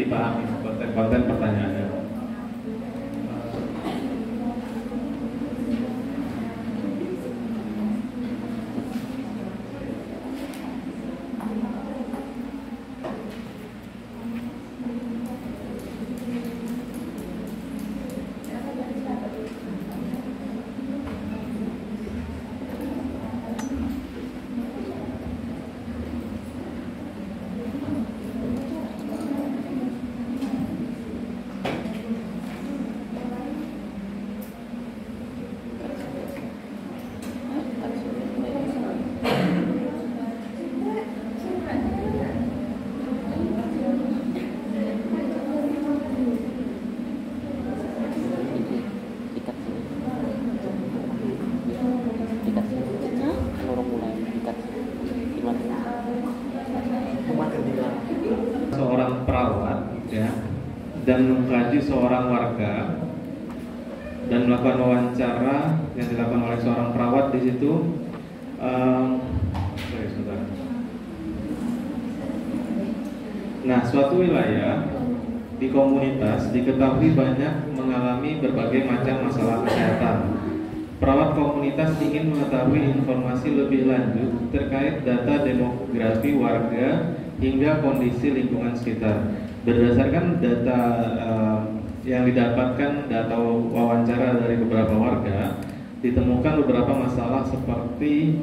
dipahami konten-konten pertanyaannya. Seorang perawat ya, dan mengkaji seorang warga dan melakukan wawancara yang dilakukan oleh seorang perawat di situ. Nah, suatu wilayah di komunitas diketahui banyak mengalami berbagai macam masalah kesehatan. Perawat komunitas ingin mengetahui informasi lebih lanjut terkait data demografi warga hingga kondisi lingkungan sekitar. Berdasarkan data yang didapatkan, data wawancara dari beberapa warga, ditemukan beberapa masalah seperti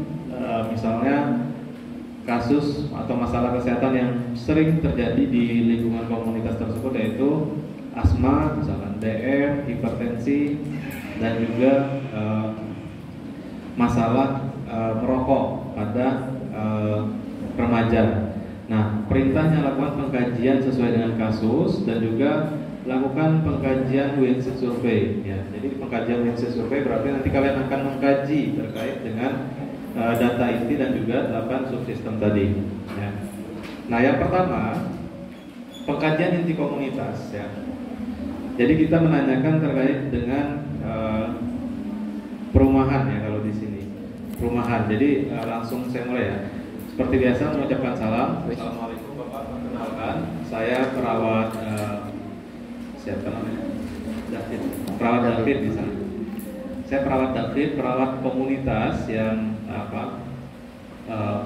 misalnya kasus atau masalah kesehatan yang sering terjadi di lingkungan komunitas tersebut, yaitu asma, misalkan DM, hipertensi, dan juga masalah merokok pada remaja. Nah, perintahnya lakukan pengkajian sesuai dengan kasus dan juga lakukan pengkajian Windsor Survey. Ya, jadi pengkajian Windsor Survey berarti nanti kalian akan mengkaji terkait dengan data inti dan juga 8 subsistem tadi. Ya. Nah, yang pertama pengkajian inti komunitas. Ya. Jadi kita menanyakan terkait dengan perumahan ya kalau di sini perumahan. Jadi langsung saya mulai ya. Seperti biasa mengucapkan salam. Assalamualaikum Bapak. Perkenalkan, saya perawat siapa namanya? David. Perawat David di sana. Saya perawat David, perawat komunitas yang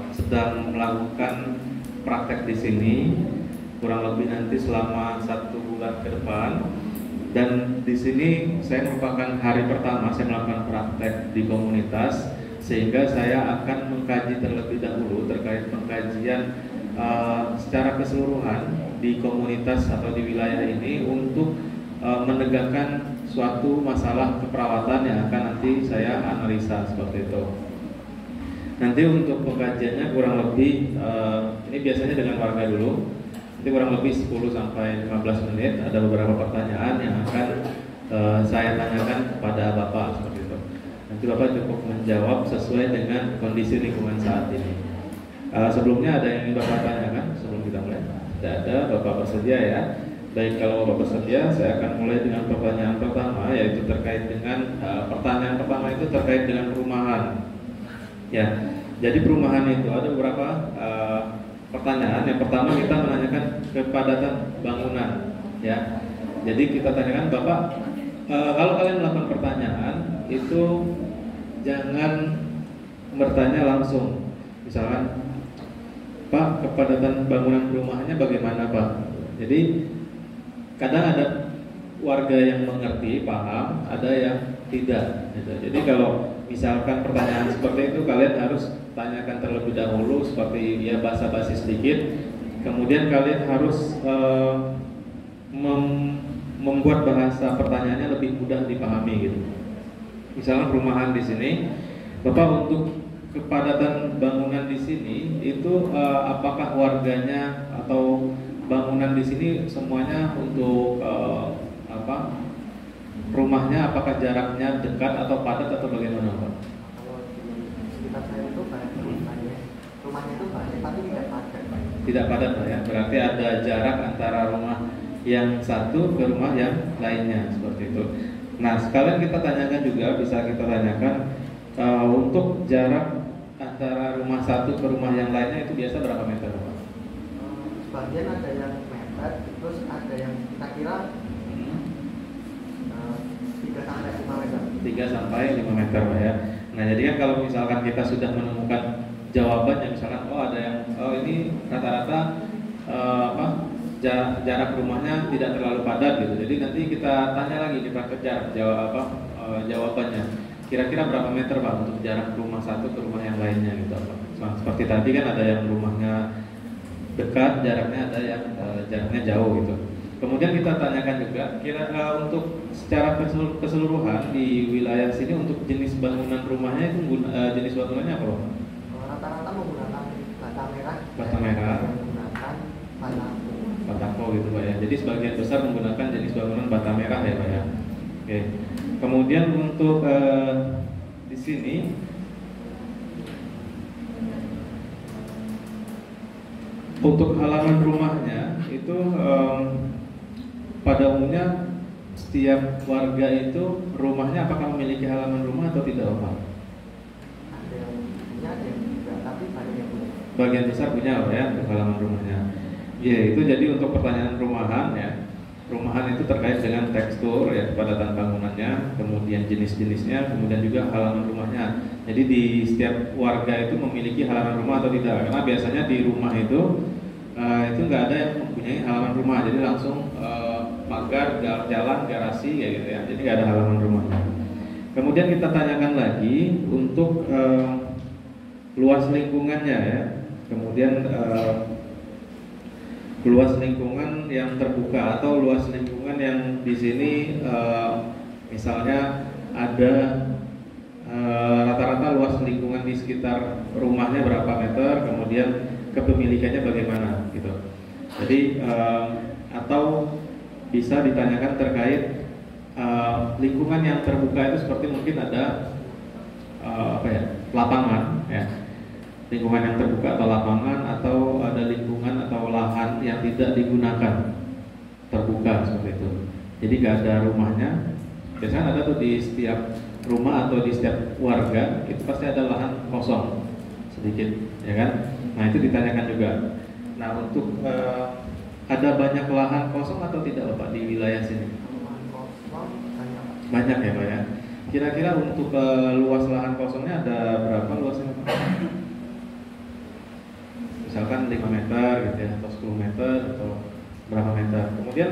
sedang melakukan praktek di sini kurang lebih nanti selama 1 bulan ke depan. Dan di sini saya merupakan hari pertama saya melakukan praktek di komunitas, sehingga saya akan mengkaji terlebih dahulu terkait pengkajian secara keseluruhan di komunitas atau di wilayah ini untuk menegakkan suatu masalah keperawatan yang akan nanti saya analisa seperti itu. Nanti untuk pengkajiannya kurang lebih ini biasanya dengan warga dulu. Nanti kurang lebih 10 sampai 15 menit ada beberapa pertanyaan yang akan saya tanyakan kepada Bapak seperti itu. Nanti Bapak cukup menjawab sesuai dengan kondisi lingkungan saat ini. Sebelumnya ada yang ingin Bapak tanyakan sebelum kita mulai? Tidak ada, Bapak bersedia ya? Baik, kalau Bapak bersedia, saya akan mulai dengan pertanyaan pertama, yaitu terkait dengan pertanyaan pertama itu terkait dengan perumahan. Ya, jadi perumahan itu ada beberapa pertanyaan. Yang pertama kita menanyakan kepadatan bangunan. Ya, jadi kita tanyakan Bapak, kalau kalian melakukan pertanyaan itu jangan bertanya langsung. Misalkan, Pak, kepadatan bangunan perumahannya bagaimana Pak? Jadi kadang ada warga yang mengerti, paham, ada yang tidak. Jadi kalau misalkan pertanyaan seperti itu, kalian harus tanyakan terlebih dahulu seperti ya basa-basi sedikit. Kemudian kalian harus membuat bahasa pertanyaannya lebih mudah dipahami gitu. Misalnya perumahan di sini, Bapak, untuk kepadatan bangunan di sini itu apakah warganya atau bangunan di sini semuanya untuk rumahnya apakah jaraknya dekat atau padat atau bagaimana Pak? Kalau di sekitar saya itu banyak rumahnya itu banyak tapi tidak padat. Tidak padat Pak ya, berarti ada jarak antara rumah yang satu ke rumah yang lainnya seperti itu. Nah, sekalian kita tanyakan juga, bisa kita tanyakan untuk jarak antara rumah satu ke rumah yang lainnya itu biasa berapa meter Pak? Sebagian ada yang meter, terus ada kira-kira 3 sampai 5 meter. 3 sampai 5 meter Pak ya. Nah jadi kan kalau misalkan kita sudah menemukan jawabannya, misalkan ada yang ini rata-rata jarak rumahnya tidak terlalu padat gitu. Jadi nanti kita tanya lagi di praktek jarak jawabannya. Kira-kira berapa meter Pak untuk jarak rumah satu ke rumah yang lainnya gitu Pak. Seperti tadi kan ada yang rumahnya dekat, jaraknya ada yang jaraknya jauh gitu. Kemudian kita tanyakan juga untuk secara keseluruhan di wilayah sini untuk jenis bangunan rumahnya itu jenis bangunannya apa Pak? Rata-rata menggunakan bata merah. Bata merah. Menggunakan batako gitu Pak ya. Jadi sebagian besar menggunakan jenis bangunan bata merah ya Pak ya. Oke. Kemudian untuk di sini untuk halaman rumahnya itu pada umumnya setiap warga itu rumahnya apakah memiliki halaman rumah atau tidak Pak? Ada yang punya, ada yang tidak, tapi banyak yang punya. Bagian besar punya Pak ya untuk halaman rumahnya. Ya itu jadi untuk pertanyaan rumahan ya. Rumahan itu terkait dengan tekstur ya, kepadatan bangunannya, kemudian jenis-jenisnya, kemudian juga halaman rumahnya. Jadi di setiap warga itu memiliki halaman rumah atau tidak? Karena biasanya di rumah itu nggak ada yang mempunyai halaman rumah, jadi langsung pagar, jalan, garasi ya gitu ya. Jadi nggak ada halaman rumahnya. Kemudian kita tanyakan lagi untuk luas lingkungannya ya. Kemudian luas lingkungan yang terbuka atau luas lingkungan yang di sini misalnya ada rata-rata luas lingkungan di sekitar rumahnya berapa meter, kemudian kepemilikannya bagaimana gitu. Jadi atau bisa ditanyakan terkait lingkungan yang terbuka itu seperti mungkin ada lapangan ya. Lingkungan yang terbuka atau lapangan, atau ada lingkungan atau lahan yang tidak digunakan terbuka seperti itu. Jadi nggak ada rumahnya. Biasanya ada tuh di setiap rumah atau di setiap warga itu pasti ada lahan kosong sedikit, ya kan? Nah itu ditanyakan juga. Nah untuk ada banyak lahan kosong atau tidak Bapak di wilayah sini? Banyak ya Pak ya. Kira-kira untuk luas lahan kosongnya ada berapa luasnya Pak? Misalkan 5 meter gitu ya, atau 10 meter atau berapa meter. Kemudian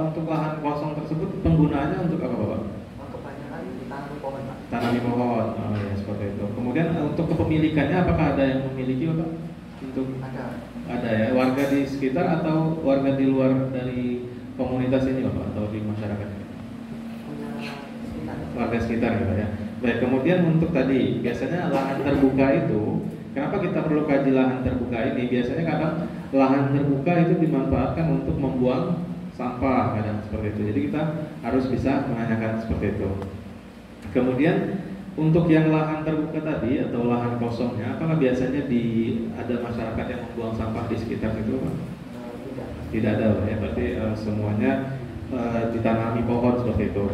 untuk lahan kosong tersebut penggunaannya untuk apa Bapak? Kebanyakan ditanami pohon Pak. Tanami pohon, ya seperti itu. Kemudian untuk kepemilikannya apakah ada yang memiliki Bapak? Untuk ada ya, warga di sekitar atau warga di luar dari komunitas ini Bapak atau di masyarakat? Warga sekitar gitu ya. Baik, kemudian untuk tadi biasanya lahan terbuka itu, kenapa kita perlu kaji lahan terbuka ini? Biasanya kadang lahan terbuka itu dimanfaatkan untuk membuang sampah kadang seperti itu. Jadi kita harus bisa menanyakan seperti itu. Kemudian untuk yang lahan terbuka tadi atau lahan kosongnya, apakah biasanya ada masyarakat yang membuang sampah di sekitar itu Pak? Tidak ada ya, berarti semuanya ditanami pohon seperti itu.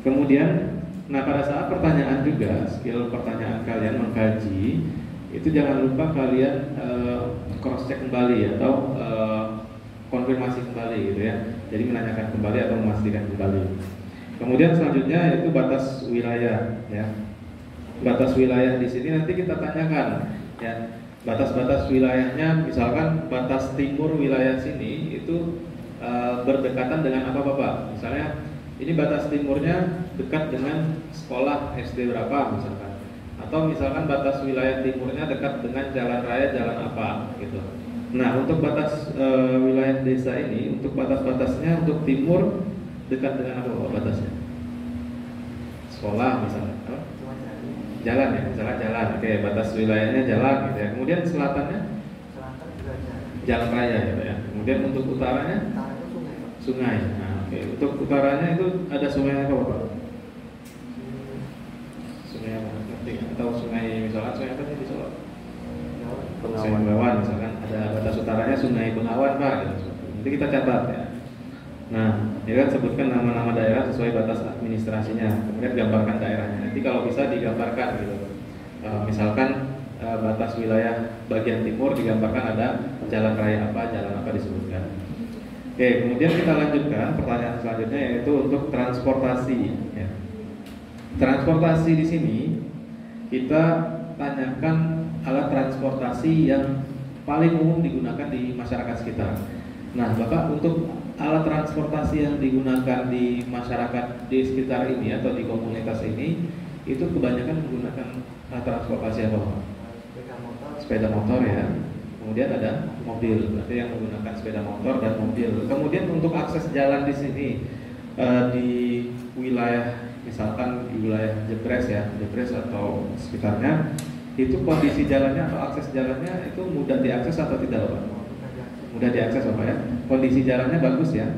Kemudian, nah pada saat pertanyaan juga, skill pertanyaan kalian mengkaji, itu jangan lupa kalian cross check kembali atau konfirmasi kembali gitu ya. Jadi menanyakan kembali atau memastikan kembali. Kemudian selanjutnya yaitu batas wilayah ya. Batas wilayah di sini nanti kita tanyakan ya. Batas-batas wilayahnya, misalkan batas timur wilayah sini itu berdekatan dengan apa Bapak? Misalnya ini batas timurnya dekat dengan sekolah SD berapa misalkan, atau misalkan batas wilayah timurnya dekat dengan jalan raya jalan apa gitu. Nah untuk batas wilayah desa ini, untuk batas-batasnya untuk timur dekat dengan apa Bapak batasnya? Sekolah misalnya, jalan ya, misalnya jalan. Oke, batas wilayahnya jalan gitu ya. Kemudian selatannya? Selatan juga jalan raya gitu ya. Kemudian untuk utaranya? Sungai. Nah, oke. Untuk utaranya itu ada sungai apa Bapak? Sungai apa? Ngerti? Atau sungai misalkan sungai apa nih di Solo? Sungai Bengawan misalkan, ada batas utaranya Sungai Bengawan Pak gitu. Nanti kita catat ya. Nah, ini kan sebutkan nama-nama daerah sesuai batas administrasinya. Kemudian gambarkan daerahnya. Nanti kalau bisa digambarkan gitu. Misalkan batas wilayah bagian timur digambarkan ada jalan raya apa, jalan apa disebutkan. Oke, kemudian kita lanjutkan pertanyaan selanjutnya yaitu untuk transportasi. Ya. Transportasi di sini kita tanyakan alat transportasi yang paling umum digunakan di masyarakat sekitar. Nah, Bapak, untuk alat transportasi yang digunakan di masyarakat di sekitar ini atau di komunitas ini itu kebanyakan menggunakan transportasi apa, Pak? Sepeda motor. Sepeda motor ya. Kemudian ada mobil, berarti yang menggunakan sepeda motor dan mobil. Kemudian untuk akses jalan di sini di wilayah, misalkan di wilayah Jebres ya, Jebres atau sekitarnya, itu kondisi jalannya atau akses jalannya itu mudah diakses atau tidak, Pak? Mudah diakses, Pak ya. Kondisi jalannya bagus ya,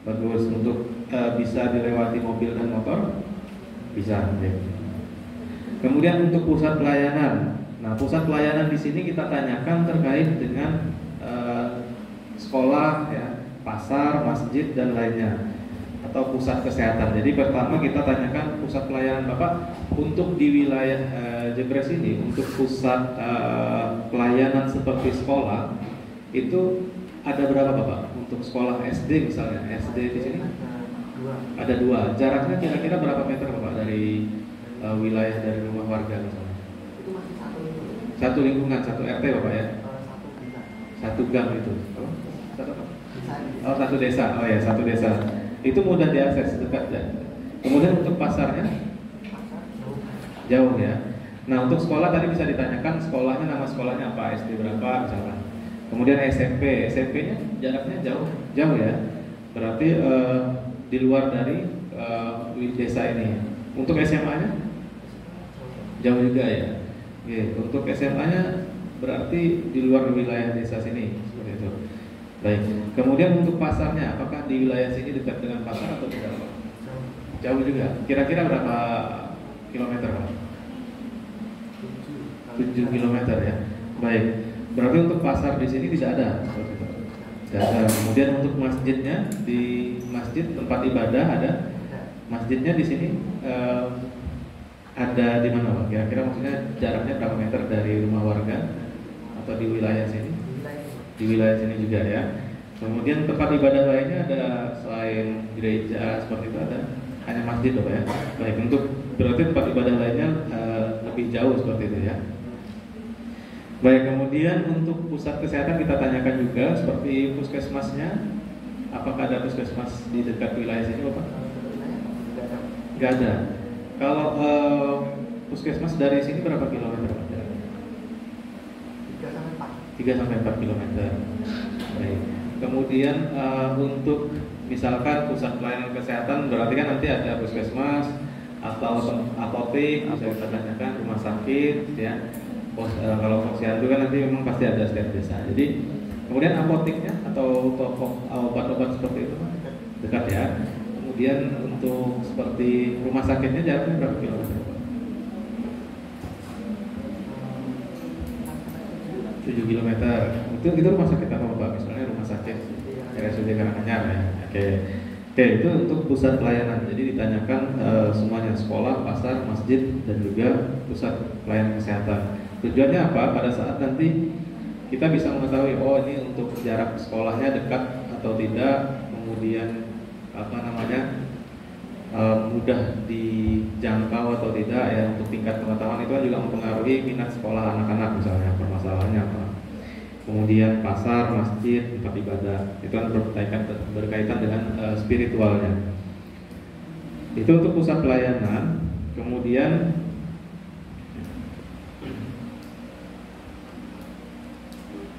bagus untuk bisa dilewati mobil dan motor, bisa. Ya. Kemudian untuk pusat pelayanan. Nah, pusat pelayanan di sini kita tanyakan terkait dengan sekolah, ya, pasar, masjid dan lainnya, atau pusat kesehatan. Jadi pertama kita tanyakan pusat pelayanan Bapak untuk di wilayah Jebres ini, untuk pusat pelayanan seperti sekolah itu ada berapa, Bapak? Untuk sekolah SD misalnya, SD di sini ada dua. Jaraknya kira-kira berapa meter, Bapak, dari wilayah dari rumah warga misalnya? Itu masih Satu lingkungan, satu RT, Bapak ya? satu desa. Satu gang itu. Oh, satu apa? Desa. Oh, satu desa. Oh ya, satu desa. Itu mudah diakses, dekat ya. Kemudian untuk pasarnya Pasar jauh ya. Nah, untuk sekolah tadi bisa ditanyakan sekolahnya, nama sekolahnya apa, SD berapa misalkan. Kemudian SMP-nya jaraknya jauh ya. Berarti di luar dari desa ini. Untuk SMA-nya jauh juga ya. Oke, untuk SMA-nya berarti di luar wilayah desa sini, seperti itu. Baik. Kemudian untuk pasarnya, apakah di wilayah sini dekat dengan pasar atau tidak, Pak? Jauh juga. Kira-kira berapa kilometer, Pak? 7 kilometer ya. Baik. Berarti untuk pasar di sini tidak ada, seperti itu. Tidak ada. Kemudian untuk masjidnya, di masjid tempat ibadah ada. Masjidnya di sini ada di mana, Pak? Kira-kira maksudnya jaraknya berapa meter dari rumah warga atau di wilayah sini? Di wilayah sini juga ya. Kemudian tempat ibadah lainnya ada selain gereja seperti itu ada hanya masjid, Pak ya. Baik, untuk berarti tempat ibadah lainnya lebih jauh seperti itu ya. Baik, kemudian untuk pusat kesehatan kita tanyakan juga seperti puskesmasnya. Apakah ada puskesmas di dekat wilayah sini, Bapak? Nggak ada. Kalau puskesmas dari sini berapa kilometer, Pak? 3 sampai 4 kilometer. Baik. Kemudian untuk misalkan pusat pelayanan kesehatan berarti kan nanti ada puskesmas atau apotek, bisa kita tanyakan rumah sakit, ya. Kalau posyandu kan nanti memang pasti ada setiap desa. Jadi kemudian apoteknya atau toko obat-obat seperti itu dekat ya. Kemudian untuk seperti rumah sakitnya jaraknya berapa kilometer, Pak? 7 kilometer. Itu rumah sakit apa, Pak? Misalnya rumah sakit RSUD Karanganyar ya. Oke, itu untuk pusat pelayanan. Jadi ditanyakan semuanya, sekolah, pasar, masjid, dan juga pusat pelayanan kesehatan. Tujuannya apa? Pada saat nanti kita bisa mengetahui, oh ini untuk jarak sekolahnya dekat atau tidak, kemudian mudah dijangkau atau tidak ya. Untuk tingkat pengetahuan itu kan juga mempengaruhi minat sekolah anak-anak misalnya, permasalahannya apa. Kemudian pasar, masjid, tempat ibadah itu kan berkaitan dengan spiritualnya. Itu untuk pusat pelayanan. Kemudian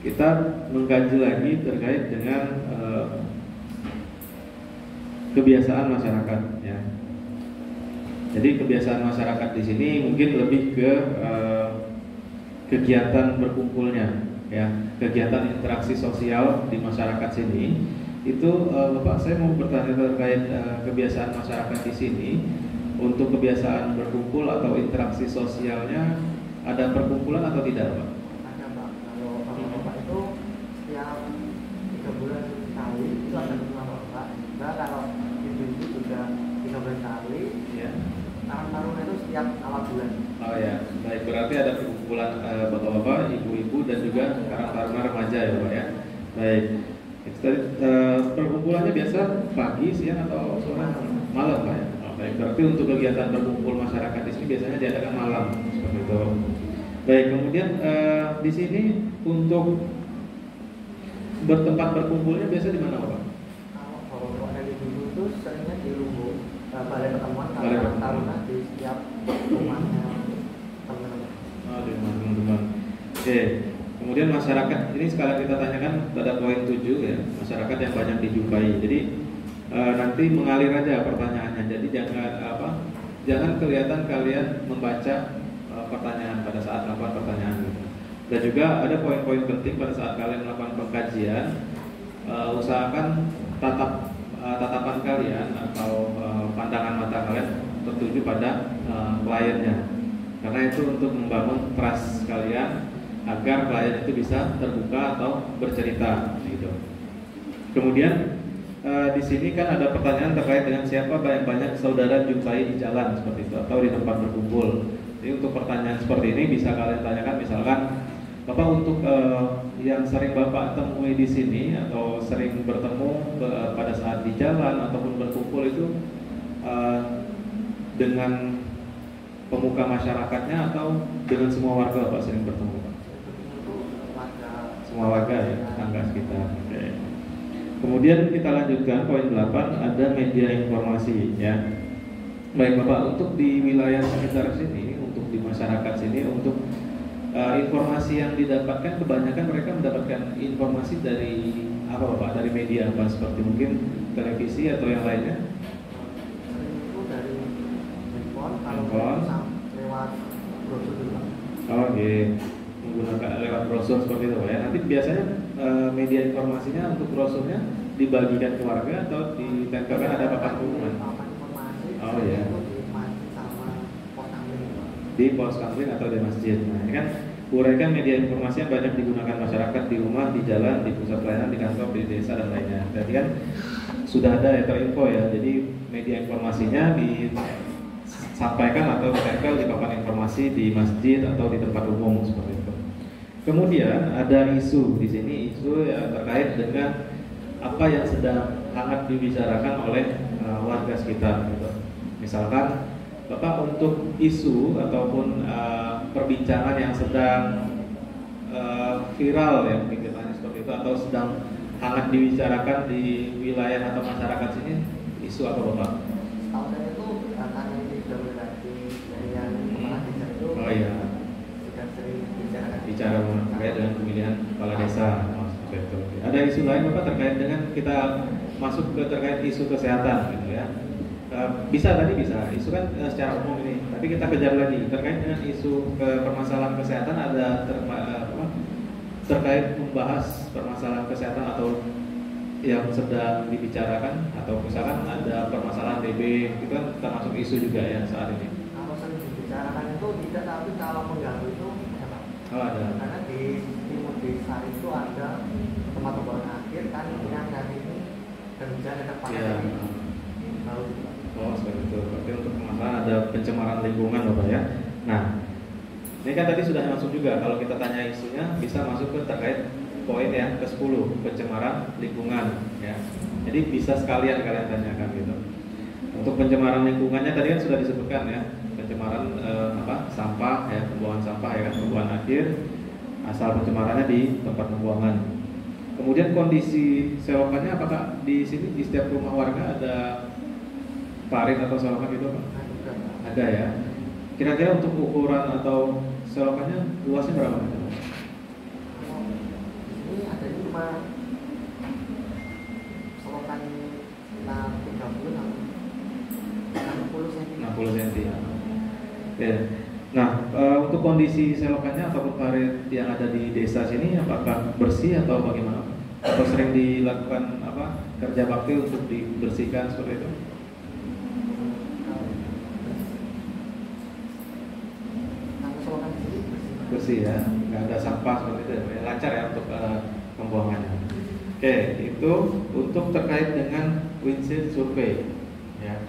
kita mengkaji lagi terkait dengan kebiasaan masyarakat ya. Jadi kebiasaan masyarakat di sini mungkin lebih ke kegiatan berkumpulnya ya, kegiatan interaksi sosial di masyarakat sini. Itu Bapak, saya mau bertanya terkait kebiasaan masyarakat di sini. Untuk kebiasaan berkumpul atau interaksi sosialnya ada perkumpulan atau tidak, Pak? Ada, Pak. Kalau Bapak itu setiap 3 bulan sekali itu ada rumah Bapak. Nah, kalau ibu-ibu juga 13 kali Ya. Karang Taruna itu setiap awal bulan. Oh ya, baik, berarti ada perkumpulan bapak-bapak, ibu-ibu dan juga Karang Taruna remaja ya, Pak ya. Baik. Itu tadi, perkumpulannya biasa pagi, siang atau sore? Malam Pak ya? Oh, baik, berarti untuk kegiatan berkumpul masyarakat di sini biasanya diadakan malam seperti itu. Baik, kemudian di sini untuk bertempat berkumpulnya biasa di mana Pak? Kalau dari dulu tuh seringnya di Lumbung, balai pertemuan Balai pertemuan. taruna di setiap rumahnya teman-teman. Oh, di rumah teman-teman. Oke. Kemudian masyarakat, ini sekalian kita tanyakan pada poin 7 ya, masyarakat yang banyak dijumpai. Jadi nanti mengalir aja pertanyaannya. Jadi jangan kelihatan kalian membaca pertanyaan pada saat melakukan pertanyaan gitu. Dan juga ada poin-poin penting pada saat kalian melakukan pengkajian, usahakan tatapan kalian atau pandangan mata kalian tertuju pada kliennya. Karena itu untuk membangun trust kalian agar klien itu bisa terbuka atau bercerita gitu. Kemudian di sini kan ada pertanyaan terkait dengan siapa yang banyak saudara jumpai di jalan seperti itu atau di tempat berkumpul. Jadi untuk pertanyaan seperti ini bisa kalian tanyakan misalkan Bapak untuk yang sering Bapak temui di sini atau sering bertemu pada saat di jalan ataupun berkumpul itu dengan pemuka masyarakatnya atau dengan semua warga Bapak sering bertemu? Semua warga ya, tetangga sekitar. Oke. Kemudian kita lanjutkan poin 8, ada media informasi ya. Baik Bapak, untuk di wilayah sekitar sini, untuk di masyarakat sini, untuk informasi yang didapatkan kebanyakan mereka mendapatkan informasi dari apa Bapak? Dari media apa? Seperti mungkin televisi atau yang lainnya? Itu dari handphone, kalau lewat brosur juga. Oh iya, menggunakan lewat brosur seperti itu Pak ya. Nanti biasanya media informasinya untuk brosurnya dibagikan ke warga atau ditempelkan ada papan pengumuman? Oh iya. Di pos kamling atau di masjid. Nah ini kan uraikan media informasi yang banyak digunakan masyarakat di rumah, di jalan, di pusat pelayanan, di kantor, di desa dan lainnya. Jadi kan sudah ada ya terinfo ya. Jadi media informasinya disampaikan atau ditempel di papan informasi di masjid atau di tempat umum seperti itu. Kemudian ada isu di sini, isu yang terkait dengan apa yang sedang hangat dibicarakan oleh warga sekitar. Gitu. Misalkan Bapak untuk isu ataupun perbincangan yang sedang viral ya mungkin kita seperti itu atau sedang hangat dibicarakan di wilayah atau masyarakat sini, isu apa Bapak? Tahu saya itu karena ini sudah berarti yang kepala desa itu. Oh iya. Sudah sering bicara terkait dengan pemilihan kepala desa. Betul. Ada isu lain Bapak terkait dengan kita masuk ke terkait isu kesehatan gitu ya. Bisa isu kan secara umum ini, tapi kita kejar lagi terkait dengan isu permasalahan kesehatan ada terkait membahas permasalahan kesehatan atau yang sedang dibicarakan atau misalkan ada permasalahan TB itu kan termasuk isu juga ya saat ini. Kalau sering dibicarakan itu tidak, tapi kalau mengganggu itu ada. Oh ada. Karena di timur desa itu ada tempat pembuangan akhir kan yang dari ini dan bisa ada tempat ini. Tahu juga. Oh seperti itu. Berarti untuk permasalahan ada pencemaran lingkungan Bapak ya. Nah, ini kan tadi sudah masuk juga. Kalau kita tanya isunya bisa masuk ke terkait poin yang ke-10 pencemaran lingkungan ya. Jadi bisa sekalian kalian tanyakan gitu. Untuk pencemaran lingkungannya tadi kan sudah disebutkan ya. Pencemaran sampah ya, pembuangan sampah ya kan, pembuangan akhir. Asal pencemarannya di tempat pembuangan. Kemudian kondisi selokannya apakah di sini di setiap rumah warga ada parit atau selokan gitu Pak? Ada ya. Kira-kira untuk ukuran atau selokannya luasnya berapa? Ini ada cuma selokan 30 60 cm. Ya. Nah, untuk kondisi selokannya ataupun parit yang ada di desa sini apakah bersih atau bagaimana? Atau sering dilakukan kerja bakti untuk dibersihkan seperti itu? Bersih ya, nggak ada sampah seperti itu ya, lancar ya untuk pembuangannya. Oke, itu untuk terkait dengan windshield survey ya.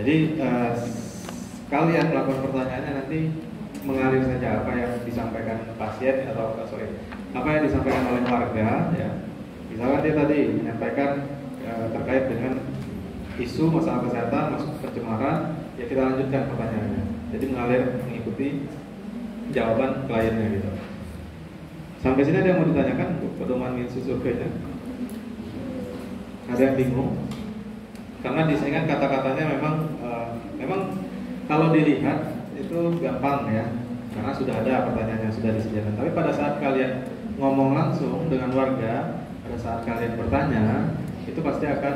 Jadi kalian melakukan pertanyaannya nanti mengalir saja apa yang disampaikan pasien atau apa yang disampaikan oleh warga ya. Misalkan dia tadi menyampaikan terkait dengan isu masalah kesehatan, masalah pencemaran, ya kita lanjutkan pertanyaannya. Jadi mengalir mengikuti jawaban kliennya gitu. Sampai sini ada yang mau ditanyakan untuk pedoman isu surveinya? Ada yang bingung? Karena di sini kan kata-katanya memang kalau dilihat itu gampang ya, karena sudah ada pertanyaannya sudah disediakan. Tapi pada saat kalian ngomong langsung dengan warga, pada saat kalian bertanya, itu pasti akan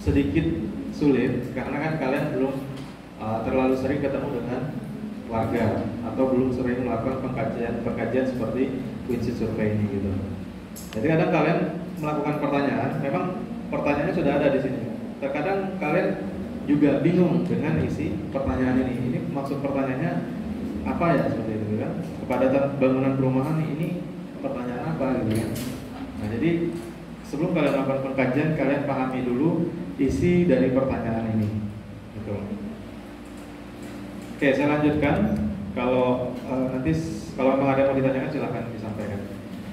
sedikit sulit karena kan kalian belum terlalu sering ketemu dengan warga atau belum sering melakukan pengkajian seperti Quincy survey ini gitu. Jadi kadang kalian melakukan pertanyaan, memang pertanyaannya sudah ada di sini. Terkadang kalian juga bingung dengan isi pertanyaan ini. Ini maksud pertanyaannya apa ya seperti itu kan? Kepadatan bangunan perumahan ini pertanyaan apa gitu kan? Nah jadi sebelum kalian melakukan pengkajian, kalian pahami dulu isi dari pertanyaan ini. Gitu. Oke, saya lanjutkan. Kalau nanti kalau memang ada yang mau ditanyakan silahkan disampaikan.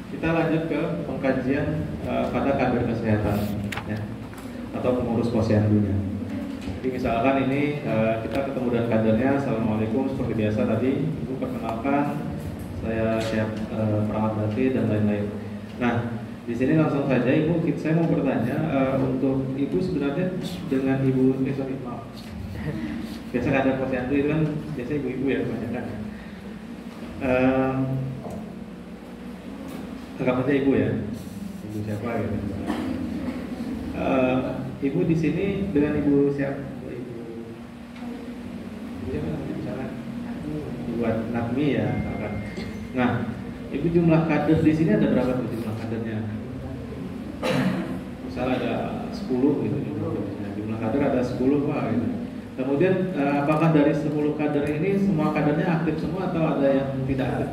Kita lanjut ke pengkajian pada kader kesehatan, ya, atau pengurus posyandunya. Jadi misalkan ini kita ketemu dengan kadernya, assalamualaikum seperti biasa tadi, ibu perkenalkan, saya siap perawat batin dan lain-lain. Nah, di sini langsung saja ibu, saya mau bertanya untuk ibu sebenarnya dengan ibu maaf. Biasa kader posyandu itu kan biasa ibu-ibu ya kebanyakan. Anggap aja ibu ya, ibu siapa gitu. Ibu di sini dengan ibu siapa? Ibu siapa nanti misalkan? Ibu Natmi ya, misalkan. Nah, ibu jumlah kader di sini ada berapa tuh jumlah kadernya? Misalnya ada 10 gitu jumlah kader ada 10 Pak gitu. Kemudian apakah dari 10 kader ini semua kadernya aktif semua atau ada yang tidak aktif?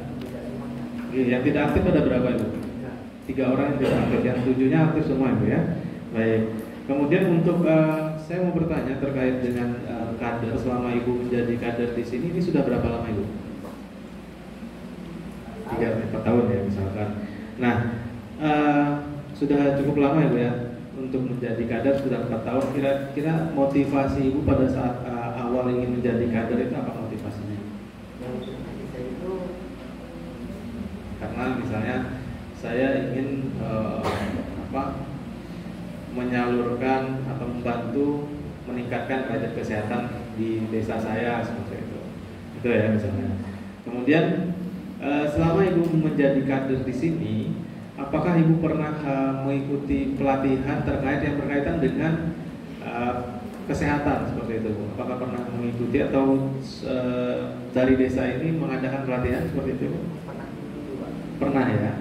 Yang tidak aktif ada berapa Ibu? 3 orang yang tidak aktif, yang 7-nya aktif semua Ibu ya. Baik. Kemudian untuk saya mau bertanya terkait dengan kader selama Ibu menjadi kader di sini ini sudah berapa lama Ibu? 3-4 tahun ya misalkan. Nah, sudah cukup lama Ibu ya untuk menjadi kader sudah 4 tahun. Kira-kira motivasi Ibu pada saat awal ingin menjadi kader itu apa motivasinya? Karena misalnya saya ingin menyalurkan atau membantu meningkatkan derajat kesehatan di desa saya seperti itu ya misalnya. Kemudian selama Ibu menjadi kader di sini, apakah Ibu pernah mengikuti pelatihan terkait yang berkaitan dengan kesehatan seperti itu? Apakah pernah mengikuti atau dari desa ini mengadakan pelatihan seperti itu? Pernah ya.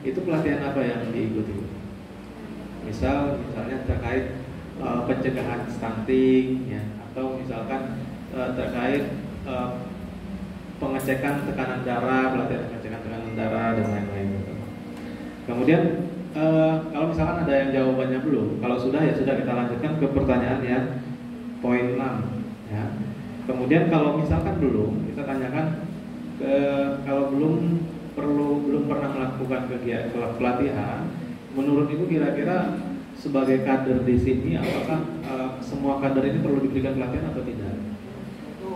Itu pelatihan apa yang diikuti? Misalnya terkait pencegahan stunting ya, atau misalkan terkait pengecekan tekanan darah, pelatihan pengecekan tekanan darah dan lain-lain gitu. Kemudian kalau misalkan ada yang jawabannya belum, kalau sudah ya sudah kita lanjutkan ke pertanyaan yang poin 6 ya. Kemudian kalau misalkan belum, kita tanyakan kalau belum pernah melakukan kegiatan pelatihan, menurut Ibu kira-kira sebagai kader di sini apakah semua kader ini perlu diberikan pelatihan atau tidak? Itu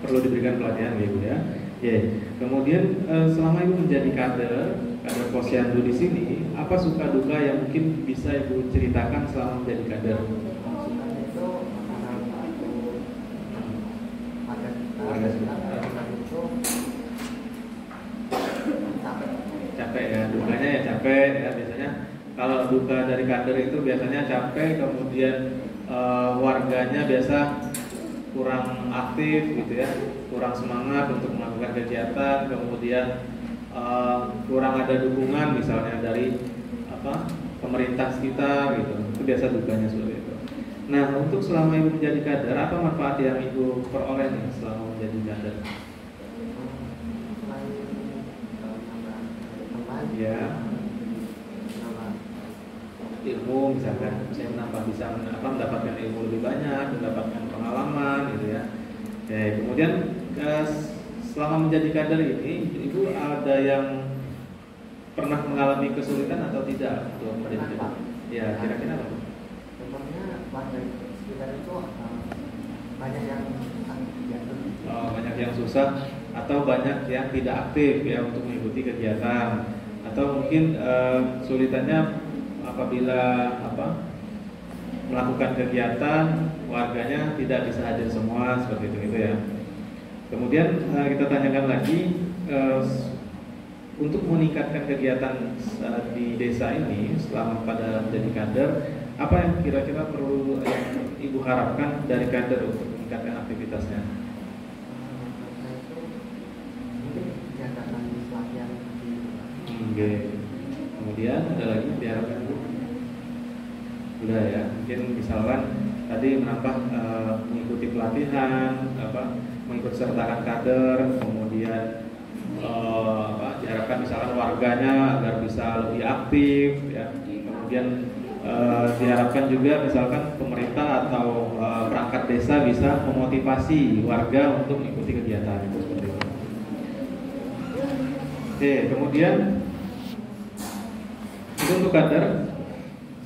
perlu diberikan pelatihan ya Ibu ya. Ya. Kemudian selama Ibu menjadi kader posyandu di sini, apa suka duka yang mungkin bisa Ibu ceritakan selama menjadi kader? Capek ya, dukanya ya capek ya biasanya. Kalau duka dari kader itu biasanya capek, kemudian warganya biasa kurang aktif gitu ya, kurang semangat untuk melakukan kegiatan, kemudian kurang ada dukungan misalnya dari pemerintah sekitar gitu. Itu biasa dukanya seperti itu. Nah, untuk selama Ibu menjadi kader, apa manfaat yang Ibu peroleh nih selama menjadi kader? Ya, ilmu misalkan, saya bisa mendapatkan ilmu lebih banyak, mendapatkan pengalaman gitu ya. Kemudian selama menjadi kader ini, Ibu ada yang pernah mengalami kesulitan atau tidak untuk mendidik? Ya, kira-kira apa? Contohnya warga sekitar itu banyak yang diatur. Oh, banyak yang susah atau banyak yang tidak aktif ya untuk mengikuti kegiatan, atau mungkin sulitannya apabila melakukan kegiatan warganya tidak bisa hadir semua seperti itu gitu ya. Kemudian kita tanyakan lagi untuk meningkatkan kegiatan di desa ini selama pada menjadi kader, apa yang kira-kira perlu Ibu harapkan dari kader untuk meningkatkan aktivitasnya? Mungkin diadakan pelatihan. Oke. Kemudian ada lagi yang diharapkan Bu? Udah ya, mungkin misalkan tadi menambah mengikuti pelatihan, mengikut sertakan kader, kemudian diharapkan misalkan warganya agar bisa lebih aktif ya. Kemudian diharapkan juga misalkan pemerintah atau perangkat desa bisa memotivasi warga untuk mengikuti kegiatan itu seperti itu. Oke, kemudian itu untuk kader.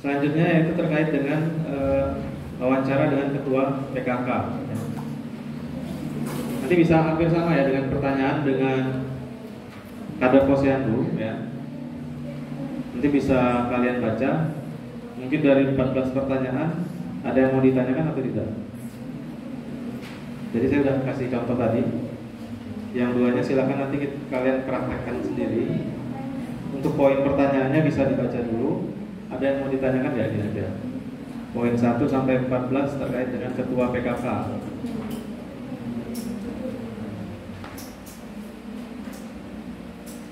Selanjutnya yaitu terkait dengan wawancara dengan ketua PKK. Nanti bisa hampir sama ya dengan pertanyaan dengan kader posyandu ya. Nanti bisa kalian baca. Mungkin dari 14 pertanyaan ada yang mau ditanyakan atau tidak? Jadi saya sudah kasih contoh tadi. Yang duanya silakan nanti kalian praktekkan sendiri. Untuk poin pertanyaannya bisa dibaca dulu. Ada yang mau ditanyakan ya kira-kira? Poin 1 sampai 14 terkait dengan ketua PKK.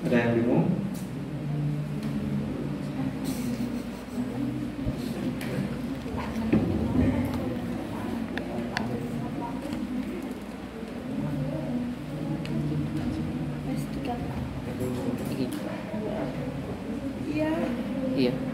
Ada yang bingung? Iya.